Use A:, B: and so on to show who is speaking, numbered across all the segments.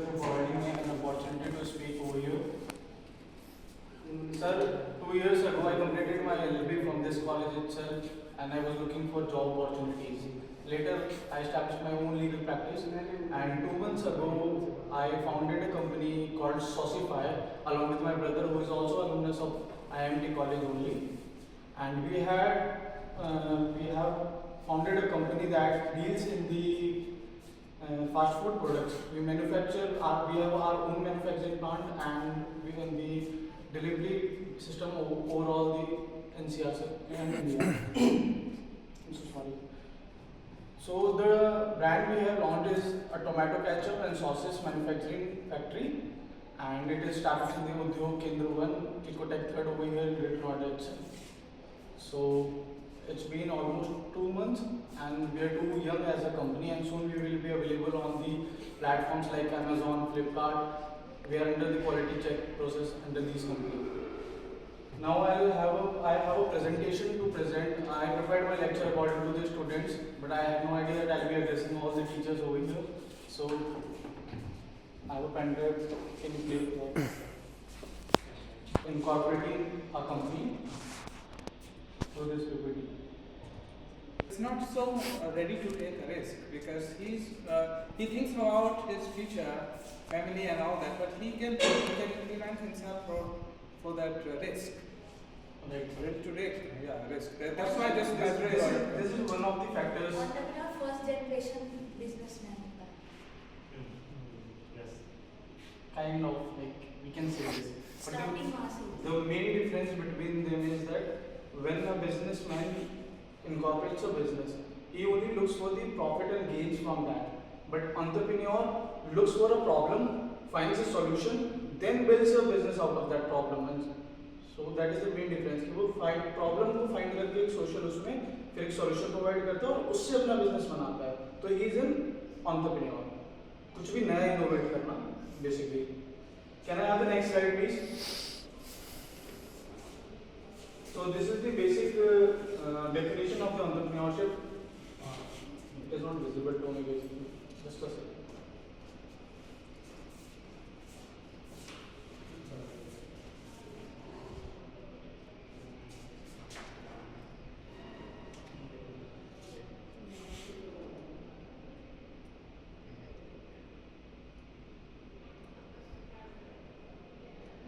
A: for providing me an opportunity to speak over here. Sir, 2 years ago I completed my LLB from this college itself and I was looking for job opportunities. Later, I established my own legal practice and 2 months ago I founded a company called Saucify along with my brother who is also alumnus of IMT college only. And we have founded a company that deals in the fast food products. We have our own manufacturing plant and we can the delivery system overall the NCR and India. I'm so sorry. So the brand we have launched is a tomato ketchup and sauces manufacturing factory, and it is established in the Udyog Kendra 1, Ecotech Third over here in Greater Noida itself. So it's been almost 2 months and we are too young as a company, and soon we will be available on the platforms like Amazon, Flipkart. We are under the quality check process under these companies. Now I have a presentation to present. I prepared my lecture according to the students, but I have no idea that I'll be addressing all the teachers over here. So I have a pen drive incorporating a company. So this PPT.
B: He's not so ready to take a risk because he thinks about his future, family and all that, but he can prevent himself for that risk.
A: Right.
B: Ready to take risk. That's why this
A: is one of the factors.
C: Entrepreneur, first generation businessman.
A: Yes. Kind of like we can say this. But
C: Starting massive.
A: the main difference between them is that when a businessman incorporates a business, he only looks for the profit and gains from that. But entrepreneur looks for a problem, finds a solution, then builds a business out of that problem. And so that is the main difference. कि वो problem को find करके एक social उसमें फिर एक solution provide करता है और उससे अपना बिजनेस बनाता है. तो ही इज एन एंटरप्रेन्योर. कुछ भी नया इनोवेट करना basically. Can I have the next slide please? So this is the basic definition of the entrepreneurship. It is not visible to me basically. Just a second.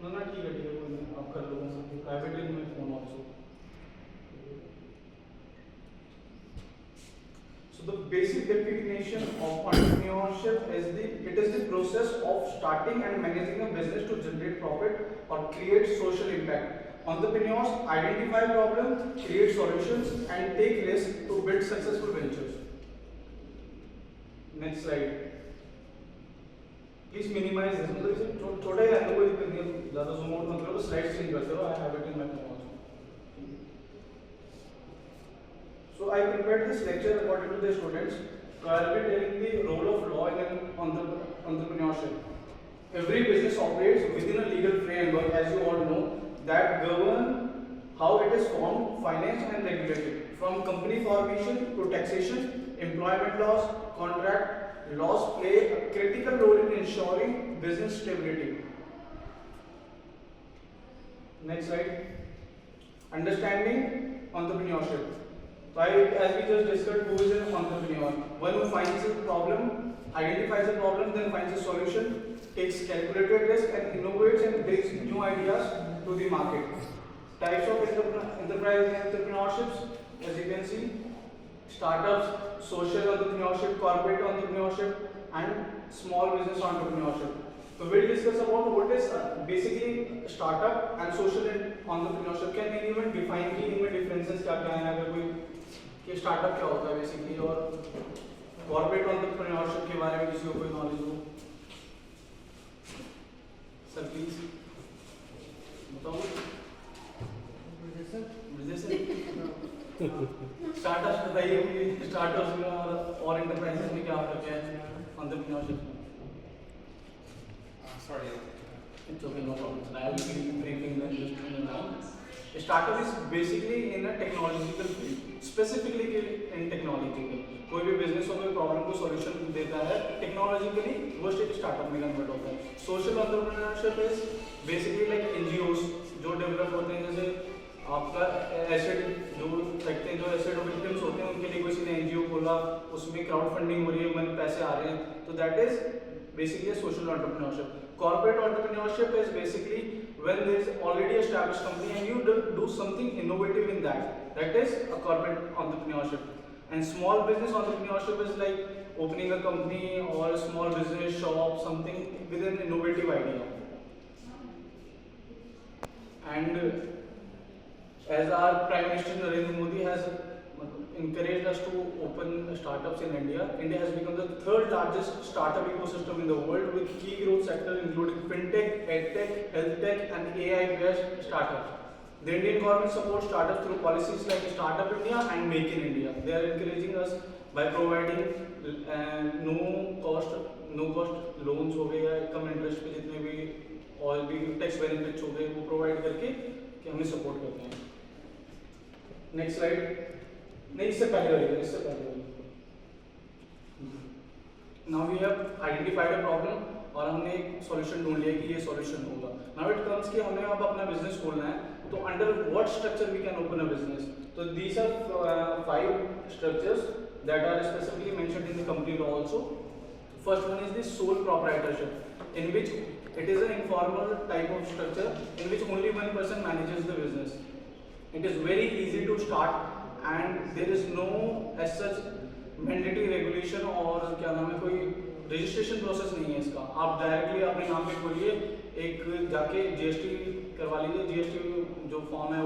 A: No, ठीक है कोई नहीं. आप कर लो. Privately in my phone also. So the basic definition of entrepreneurship is the process of starting and managing a business to generate profit or create social impact. Entrepreneurs identify problems, create solutions, and take risks to build successful ventures. Next slide. Please minimize this. मतलब इसे छोटा ही रहने कोई दिक्कत नहीं है. ज़्यादा zoom out मत करो. Slides change करते रहो. I have it in my phone also. So I prepared this lecture according to the students. So I will be telling the role of law in entrepreneurship. Every business operates within a legal framework, as you all know, that govern how it is formed, financed and regulated. From company formation to taxation, employment laws, contract laws play a critical role in ensuring business stability. Next slide. Understanding entrepreneurship. As we just discussed, who is an entrepreneur? One who finds a problem, identifies a problem, then finds a solution, takes calculated risk and innovates and brings new ideas to the market. Types of enterprise entrepreneurships, as you can see, startups, social entrepreneurship, corporate entrepreneurship, and small business entrepreneurship. So we'll discuss about what is basically startup and social entrepreneurship. Can anyone define कि इनमें differences क्या क्या हैं? अगर कोई कि startup क्या होता है basically और corporate entrepreneurship के बारे में किसी को कोई knowledge हो? Sir please बताओ. स्टार्टअप्स बताइए कि स्टार्टअप्स में और एंटरप्राइजेस में क्या फर्क है एंटरप्रेन्योरशिप में?
B: Sorry.
A: It's okay, no problem. I will be briefing them just in a minute. A startup is basically in a technological field, specifically in technological. कोई भी बिजनेस हो कोई प्रॉब्लम को सॉल्यूशन देता है, टेक्नोलॉजिकली वो स्टार्टअप में कन्वर्ट होता है। Social entrepreneurship is basically like NGOs जो डेवलप होते हैं, जैसे आपका एसेट जो रखते हैं, जो एसेट विक्टिम्स होते हैं उनके लिए किसी ने एनजीओ खोला, उसमें क्राउड फंडिंग हो रही है, मन पैसे आ रहे हैं, तो that is basically a social entrepreneurship. Corporate entrepreneurship is basically when there is already established company and you do something innovative in that. That is a corporate entrepreneurship. And small business entrepreneurship is like opening a company or a small business shop, something with an innovative idea. And as our Prime Minister Narendra Modi has encouraged us to open startups in India, India has become the third largest startup ecosystem in the world with key growth sectors including fintech, edtech, healthtech and AI-based startups. The Indian government supports startups through policies like Startup India and Make in India. They are encouraging us by providing no cost loans हो गए या कम interest पे जितने भी और भी tax benefits हो गए वो प्रोवाइड करके कि हमें सपोर्ट करते हैं। नेक्स्ट स्लाइड, नहीं इससे पहले वाली। Now we have identified a problem और हमने एक सॉल्यूशन ढूंढ लिया कि ये सॉल्यूशन होगा। नाउ इट कम्स कि हमें अब अपना बिजनेस खोलना है, तो under what structure we can open a business. तो these are 5 structures that are specifically mentioned in the company law also. First one is the sole proprietorship in which it is an informal type of structure in which only one person manages the business. It is very easy to start and there is no as such mandatory regulation और क्या नाम है, कोई registration process नहीं है इसका। आप directly अपने नाम पे खोलिए, एक जाके जीएसटी करवा लीजिए, जीएसटी जो फॉर्म है